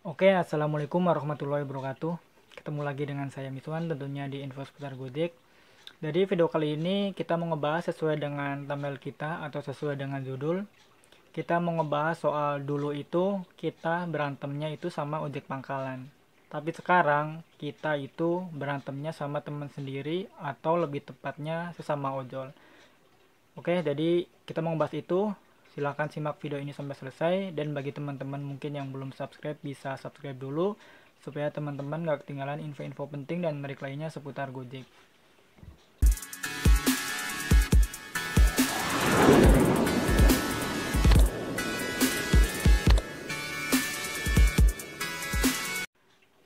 Oke, assalamualaikum warahmatullahi wabarakatuh. Ketemu lagi dengan saya Miswan, tentunya di info seputar Gojek. Jadi video kali ini kita mau ngebahas sesuai dengan thumbnail kita atau sesuai dengan judul. Kita mau ngebahas soal dulu itu kita berantemnya itu sama ojek pangkalan. Tapi sekarang kita itu berantemnya sama teman sendiri atau lebih tepatnya sesama ojol. Oke, jadi kita mau ngebahas itu. Silahkan simak video ini sampai selesai. Dan bagi teman-teman mungkin yang belum subscribe, bisa subscribe dulu. Supaya teman-teman gak ketinggalan info-info penting dan menarik lainnya seputar Gojek.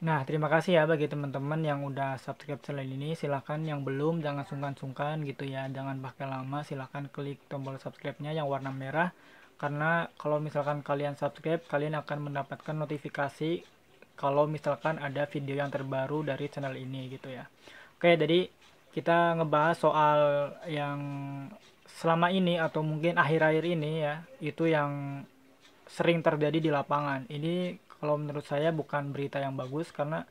Nah, terima kasih ya bagi teman-teman yang udah subscribe channel ini. Silahkan yang belum, jangan sungkan-sungkan gitu ya. Jangan pakai lama, silahkan klik tombol subscribe-nya yang warna merah. Karena kalau misalkan kalian subscribe, kalian akan mendapatkan notifikasi kalau misalkan ada video yang terbaru dari channel ini gitu ya. Oke, jadi kita ngebahas soal yang selama ini atau mungkin akhir-akhir ini ya, itu yang sering terjadi di lapangan. Ini kalau menurut saya bukan berita yang bagus karena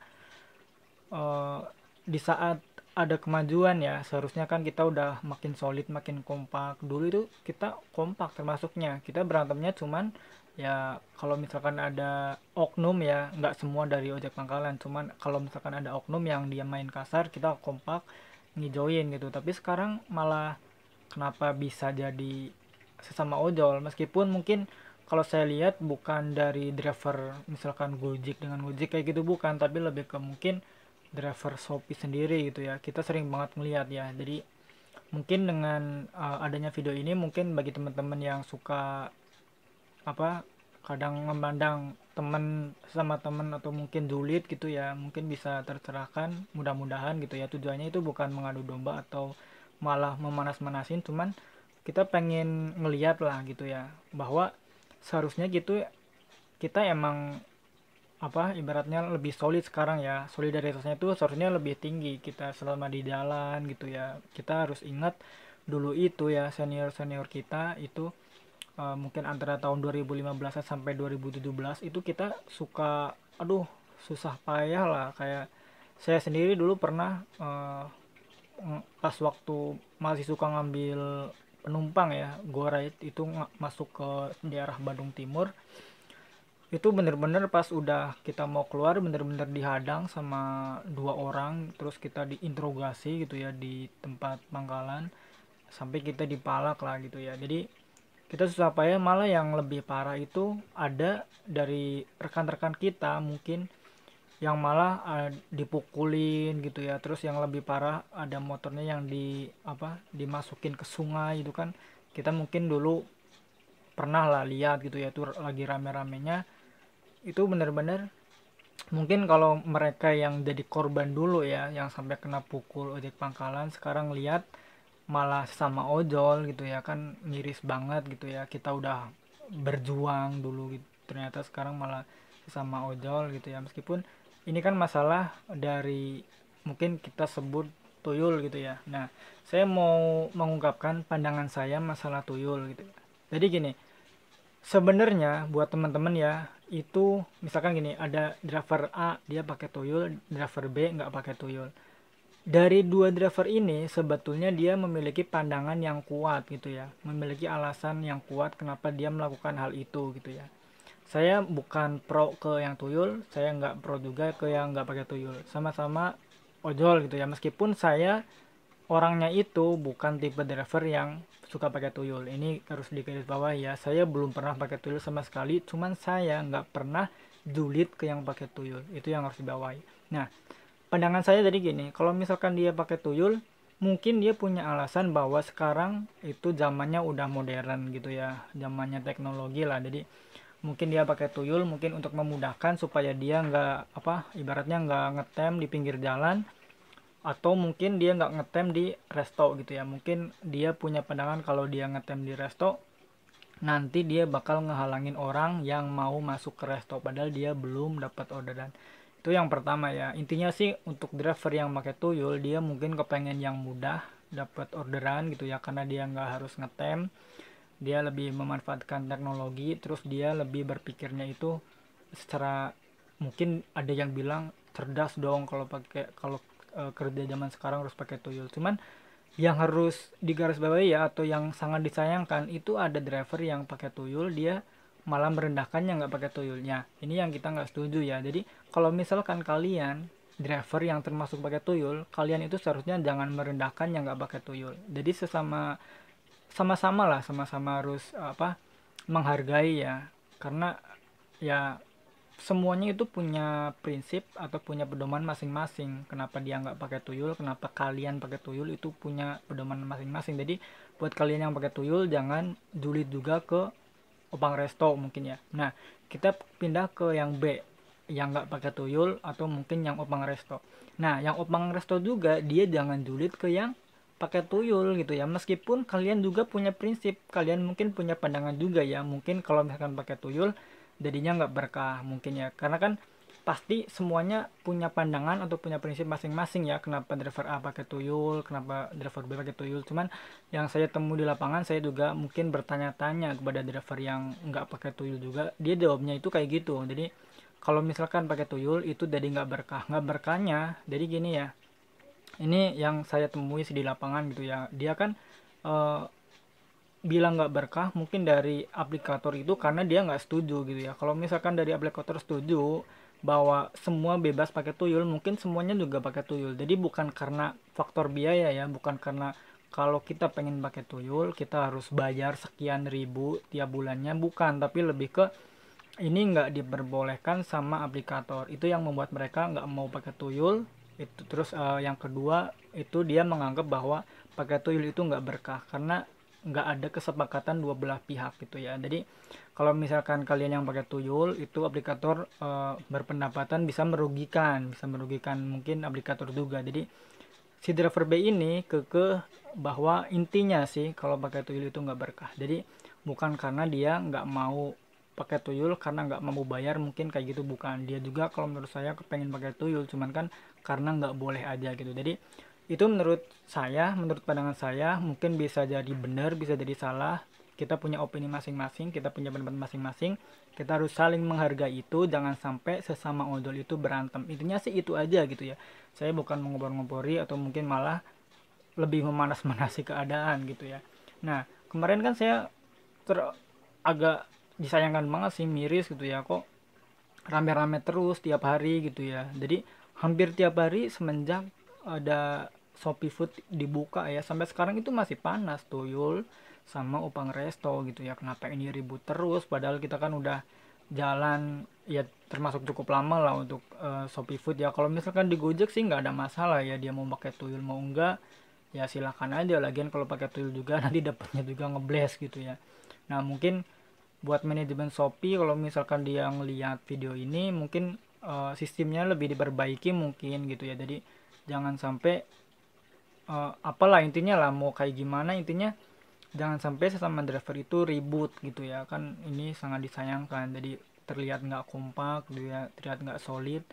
eh, di saat ada kemajuan ya seharusnya kan kita udah makin solid, makin kompak. Dulu itu kita kompak termasuknya. Kita berantemnya cuman ya kalau misalkan ada oknum ya, nggak semua dari ojek pangkalan, cuman kalau misalkan ada oknum yang dia main kasar kita kompak ngijoin gitu. Tapi sekarang malah kenapa bisa jadi sesama ojol, meskipun mungkin kalau saya lihat bukan dari driver misalkan Gojek dengan Gojek kayak gitu, bukan, tapi lebih ke mungkin driver Shopee sendiri gitu ya. Kita sering banget melihat ya. Jadi mungkin dengan adanya video ini mungkin bagi teman-teman yang suka apa kadang memandang teman sama teman atau mungkin julid gitu ya, mungkin bisa tercerahkan mudah-mudahan gitu ya. Tujuannya itu bukan mengadu domba atau malah memanas-manasin, cuman kita pengen ngeliat lah gitu ya bahwa seharusnya gitu kita emang apa ibaratnya lebih solid sekarang ya, solidaritasnya itu seharusnya lebih tinggi kita selama di jalan gitu ya. Kita harus ingat dulu itu ya senior senior kita itu mungkin antara tahun 2015 sampai 2017 itu kita suka aduh susah payah lah. Kayak saya sendiri dulu pernah pas waktu masih suka ngambil penumpang ya go ride itu masuk ke daerah Bandung Timur, itu bener-bener pas udah kita mau keluar bener-bener dihadang sama dua orang, terus kita diinterogasi gitu ya di tempat pangkalan sampai kita dipalak lah gitu ya. Jadi kita susah payah, malah yang lebih parah itu ada dari rekan-rekan kita mungkin yang malah dipukulin gitu ya. Terus yang lebih parah ada motornya yang dimasukin ke sungai itu kan. Kita mungkin dulu pernah lah lihat gitu ya, itu lagi rame-ramenya. Itu bener-bener mungkin kalau mereka yang jadi korban dulu ya yang sampai kena pukul ojek pangkalan, sekarang lihat malah sama ojol gitu ya kan, miris banget gitu ya. Kita udah berjuang dulu gitu, ternyata sekarang malah sama ojol gitu ya. Meskipun ini kan masalah dari mungkin kita sebut tuyul gitu ya. Nah, saya mau mengungkapkan pandangan saya masalah tuyul gitu ya. Jadi gini, sebenarnya buat teman-teman ya, itu misalkan gini, ada driver A dia pakai tuyul, driver B nggak pakai tuyul. Dari dua driver ini sebetulnya dia memiliki pandangan yang kuat gitu ya, memiliki alasan yang kuat kenapa dia melakukan hal itu gitu ya. Saya bukan pro ke yang tuyul, saya nggak pro juga ke yang nggak pakai tuyul, sama-sama ojol gitu ya. Meskipun saya orangnya itu bukan tipe driver yang suka pakai tuyul, ini harus digaris bawah ya. Saya belum pernah pakai tuyul sama sekali, cuman saya nggak pernah julid ke yang pakai tuyul, itu yang harus dibawahi. Nah, pandangan saya jadi gini, kalau misalkan dia pakai tuyul, mungkin dia punya alasan bahwa sekarang itu zamannya udah modern gitu ya, zamannya teknologi lah. Jadi mungkin dia pakai tuyul mungkin untuk memudahkan supaya dia nggak ibaratnya nggak ngetem di pinggir jalan, atau mungkin dia nggak ngetem di resto gitu ya. Mungkin dia punya pandangan kalau dia ngetem di resto nanti dia bakal ngehalangin orang yang mau masuk ke resto padahal dia belum dapat orderan. Itu yang pertama ya. Intinya sih untuk driver yang pakai tuyul, dia mungkin kepengen yang mudah dapat orderan gitu ya, karena dia nggak harus ngetem, dia lebih memanfaatkan teknologi, terus dia lebih berpikirnya itu secara mungkin ada yang bilang cerdas dong kalau kerja zaman sekarang harus pakai tuyul. Cuman yang harus digarisbawahi ya, atau yang sangat disayangkan itu ada driver yang pakai tuyul, dia malah merendahkan yang nggak pakai tuyulnya. Ini yang kita nggak setuju ya. Jadi kalau misalkan kalian driver yang termasuk pakai tuyul, kalian itu seharusnya jangan merendahkan yang nggak pakai tuyul. Jadi sama-sama lah, sama-sama harus menghargai ya, karena ya semuanya itu punya prinsip atau punya pedoman masing-masing. Kenapa dia nggak pakai tuyul, kenapa kalian pakai tuyul, itu punya pedoman masing-masing. Jadi buat kalian yang pakai tuyul, jangan julid juga ke opang resto mungkin ya. Nah, kita pindah ke yang B, yang nggak pakai tuyul atau mungkin yang opang resto. Nah, yang opang resto juga dia jangan julid ke yang pakai tuyul gitu ya. Meskipun kalian juga punya prinsip, kalian mungkin punya pandangan juga ya. Mungkin kalau misalkan pakai tuyul jadinya nggak berkah mungkin ya, karena kan pasti semuanya punya pandangan atau punya prinsip masing-masing ya, kenapa driver A pakai tuyul, kenapa driver B pakai tuyul. Cuman yang saya temui di lapangan, saya juga mungkin bertanya-tanya kepada driver yang nggak pakai tuyul juga, dia jawabnya itu kayak gitu. Jadi kalau misalkan pakai tuyul itu jadi nggak berkahnya. Jadi gini ya, ini yang saya temui di lapangan gitu ya, dia kan eh, bilang nggak berkah mungkin dari aplikator itu karena dia nggak setuju gitu ya. Kalau misalkan dari aplikator setuju bahwa semua bebas pakai tuyul, mungkin semuanya juga pakai tuyul. Jadi bukan karena faktor biaya ya, bukan karena kalau kita pengen pakai tuyul kita harus bayar sekian ribu tiap bulannya, bukan, tapi lebih ke ini nggak diperbolehkan sama aplikator, itu yang membuat mereka nggak mau pakai tuyul itu. Terus yang kedua itu dia menganggap bahwa pakai tuyul itu nggak berkah karena nggak ada kesepakatan dua belah pihak gitu ya. Jadi kalau misalkan kalian yang pakai tuyul itu aplikator berpendapatan bisa merugikan mungkin aplikator juga. Jadi si driver B ini bahwa intinya sih kalau pakai tuyul itu nggak berkah. Jadi bukan karena dia nggak mau pakai tuyul karena nggak mau bayar, mungkin kayak gitu, bukan. Dia juga kalau menurut saya kepengen pakai tuyul, cuman kan karena nggak boleh aja gitu. Jadi itu menurut saya, menurut pandangan saya, mungkin bisa jadi benar, bisa jadi salah. Kita punya opini masing-masing, kita punya pendapat masing-masing, kita harus saling menghargai itu. Jangan sampai sesama ojol itu berantem. Intinya sih itu aja gitu ya. Saya bukan mengompor-ngompori atau mungkin malah lebih memanas-manasi keadaan gitu ya. Nah, kemarin kan saya agak disayangkan banget sih, miris gitu ya, kok rame-rame terus tiap hari gitu ya. Jadi hampir tiap hari semenjak ada Shopee Food dibuka ya, sampai sekarang itu masih panas tuyul sama upang resto gitu ya. Kenapa ini ribut terus, padahal kita kan udah jalan ya termasuk cukup lama lah untuk Shopee Food ya. Kalau misalkan di Gojek sih nggak ada masalah ya, dia mau pakai tuyul mau enggak ya silakan aja. Lagian kalau pakai tuyul juga nanti dapatnya juga ngebles gitu ya. Nah, mungkin buat manajemen Shopee kalau misalkan dia ngelihat video ini, mungkin sistemnya lebih diperbaiki mungkin gitu ya. Jadi jangan sampai apalah intinya lah, mau kayak gimana intinya jangan sampai sesama driver itu ribut gitu ya. Kan ini sangat disayangkan, jadi terlihat nggak kompak gitu ya, terlihat nggak solid,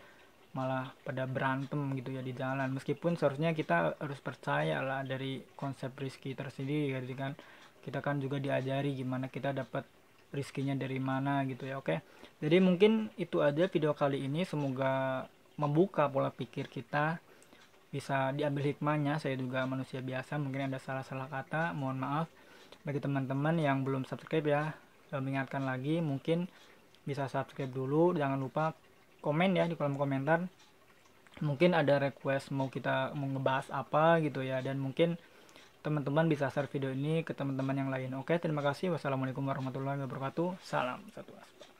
malah pada berantem gitu ya di jalan. Meskipun seharusnya kita harus percaya lah dari konsep Rizky tersendiri gitu kan. Kita kan juga diajari gimana kita dapat rizkinya dari mana gitu ya. Oke, jadi mungkin itu aja video kali ini, semoga membuka pola pikir kita, bisa diambil hikmahnya. Saya juga manusia biasa, mungkin ada salah-salah kata, mohon maaf. Bagi teman-teman yang belum subscribe ya, mengingatkan lagi, mungkin bisa subscribe dulu. Jangan lupa komen ya di kolom komentar, mungkin ada request mau kita mau ngebahas apa gitu ya, dan mungkin teman-teman bisa share video ini ke teman-teman yang lain. Oke, terima kasih. Wassalamualaikum warahmatullahi wabarakatuh. Salam satu aspek.